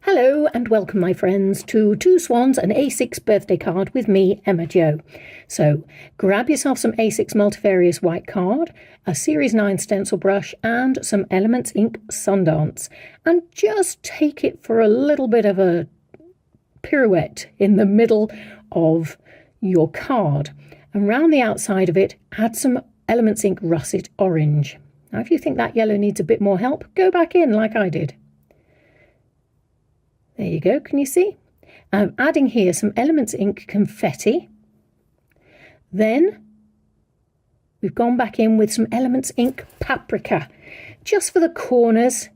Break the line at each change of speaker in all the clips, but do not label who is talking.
Hello and welcome, my friends, to Two Swans, an A6 birthday card with me, Emma Jo. So grab yourself some A6 multivarious white card, a Series 9 stencil brush and some Elements Ink Sundance, and just take it for a little bit of a pirouette in the middle of your card. And round the outside of it, add some Elements Ink Russet Orange. Now, if you think that yellow needs a bit more help, go back in like I did. There you go, can you see? I'm adding here some Elements Ink Confetti. Then we've gone back in with some Elements Ink Paprika, just for the corners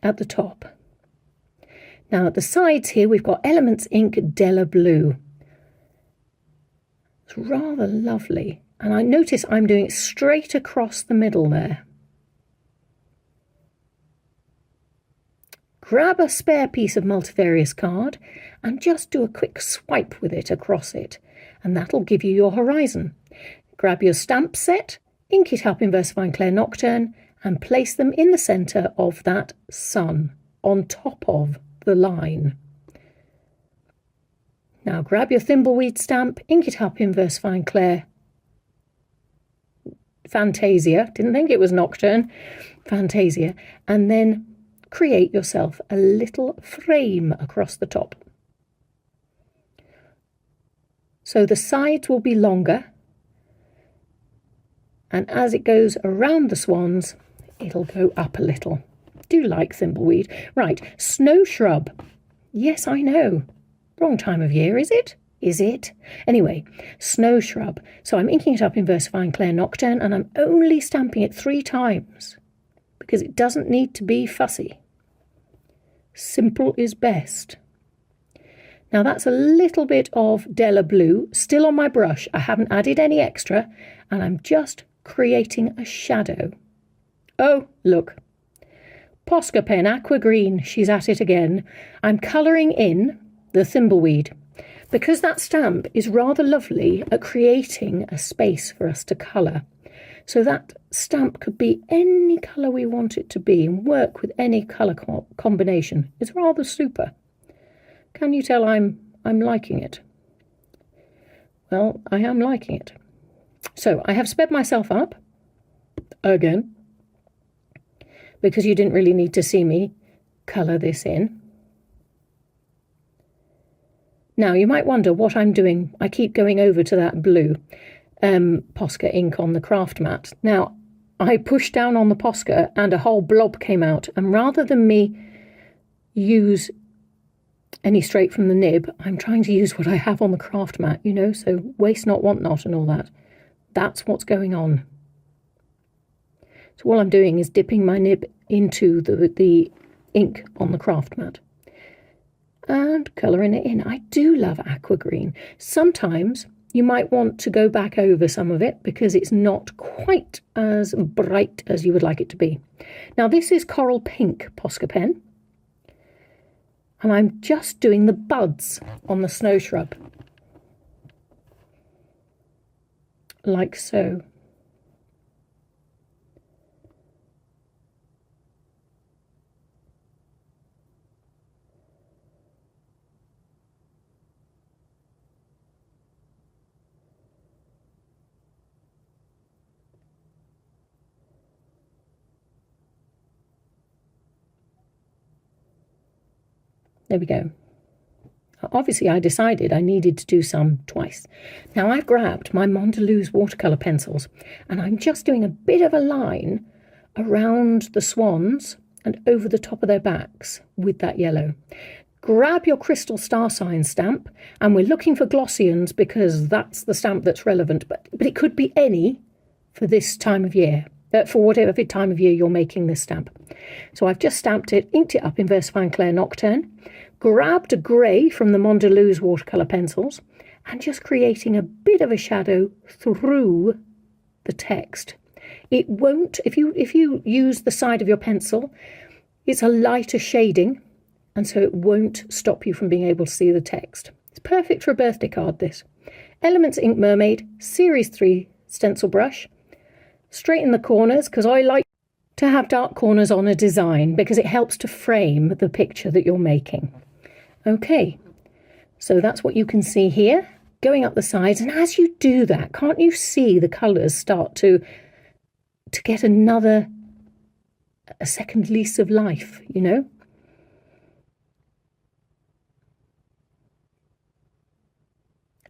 at the top. Now at the sides here we've got Elements Ink Della Blue. It's rather lovely, and I notice I'm doing it straight across the middle there. Grab a spare piece of multivarious card and just do a quick swipe with it across it, and that'll give you your horizon. Grab your stamp set, ink it up in VersaFine Clair Nocturne and place them in the centre of that sun, on top of the line. Now grab your Thimbleweed stamp, ink it up in VersaFine Clair Fantasia, didn't think it was Nocturne, Fantasia, and then create yourself a little frame across the top. So the sides will be longer, and as it goes around the swans, it'll go up a little. Do like Thimbleweed. Right, Snow Shrub. Yes, I know. Wrong time of year, is it? Is it? Anyway, Snow Shrub. So I'm inking it up in VersaFine Clair Nocturne, and I'm only stamping it 3 times because it doesn't need to be fussy. Simple is best. Now that's a little bit of Della Blue still on my brush. I haven't added any extra, and I'm just creating a shadow. Oh, look. Posca pen, aqua green, she's at it again. I'm colouring in the Thimbleweed because that stamp is rather lovely at creating a space for us to colour. So that stamp could be any colour we want it to be and work with any colour combination. It's rather super. Can you tell I'm liking it? Well, I am liking it. So I have sped myself up again because you didn't really need to see me colour this in. Now you might wonder what I'm doing. I keep going over to that blue Posca ink on the craft mat. Now I pushed down on the Posca and a whole blob came out, and rather than me use any straight from the nib, I'm trying to use what I have on the craft mat, you know, so waste not, want not and all that. That's what's going on. So all I'm doing is dipping my nib into the ink on the craft mat and colouring it in. I do love aqua green. Sometimes you might want to go back over some of it because it's not quite as bright as you would like it to be. Now this is Coral Pink Posca pen, and I'm just doing the buds on the Snow Shrub, like so. There we go. Obviously, I decided I needed to do some twice. Now I've grabbed my Mondeluz Watercolour Pencils, and I'm just doing a bit of a line around the swans and over the top of their backs with that yellow. Grab your Crystal Star Sign stamp, and we're looking for Glossians because that's the stamp that's relevant, but it could be any for this time of year. For whatever time of year you're making this stamp. So I've just stamped it, inked it up in VersaFine Clair Nocturne, grabbed a grey from the Mondeluz Watercolour Pencils, and just creating a bit of a shadow through the text. It won't, if you use the side of your pencil, it's a lighter shading, and so it won't stop you from being able to see the text. It's perfect for a birthday card, this. Elements Ink Mermaid, Series 3 stencil brush. Straighten the corners because I like to have dark corners on a design because it helps to frame the picture that you're making. Okay, so that's what you can see here, going up the sides. And as you do that, can't you see the colours start to get a second lease of life, you know?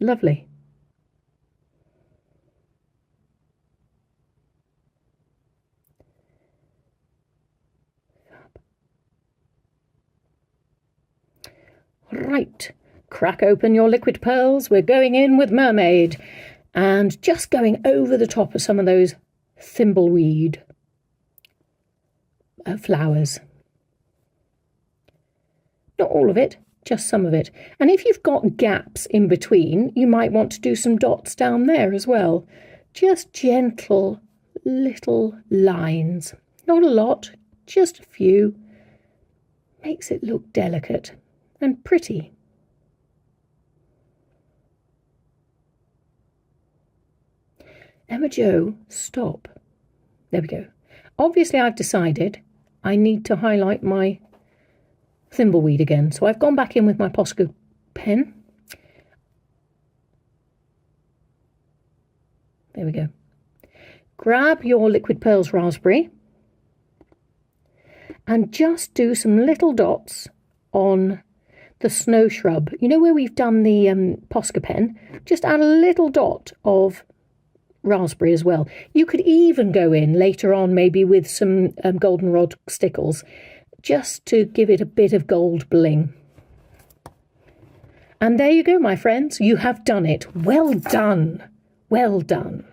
Lovely. Right, crack open your liquid pearls. We're going in with Mermaid and just going over the top of some of those Thimbleweed flowers. Not all of it, just some of it. And if you've got gaps in between, you might want to do some dots down there as well. Just gentle little lines. Not a lot, just a few. Makes it look delicate and pretty. Emma Jo, stop. There we go. Obviously I've decided I need to highlight my Thimbleweed again. So I've gone back in with my Posca pen. There we go. Grab your Liquid Pearls Raspberry and just do some little dots on the Snow Shrub. You know where we've done the Posca pen? Just add a little dot of raspberry as well. You could even go in later on maybe with some goldenrod stickles just to give it a bit of gold bling. And there you go, my friends. You have done it. Well done. Well done.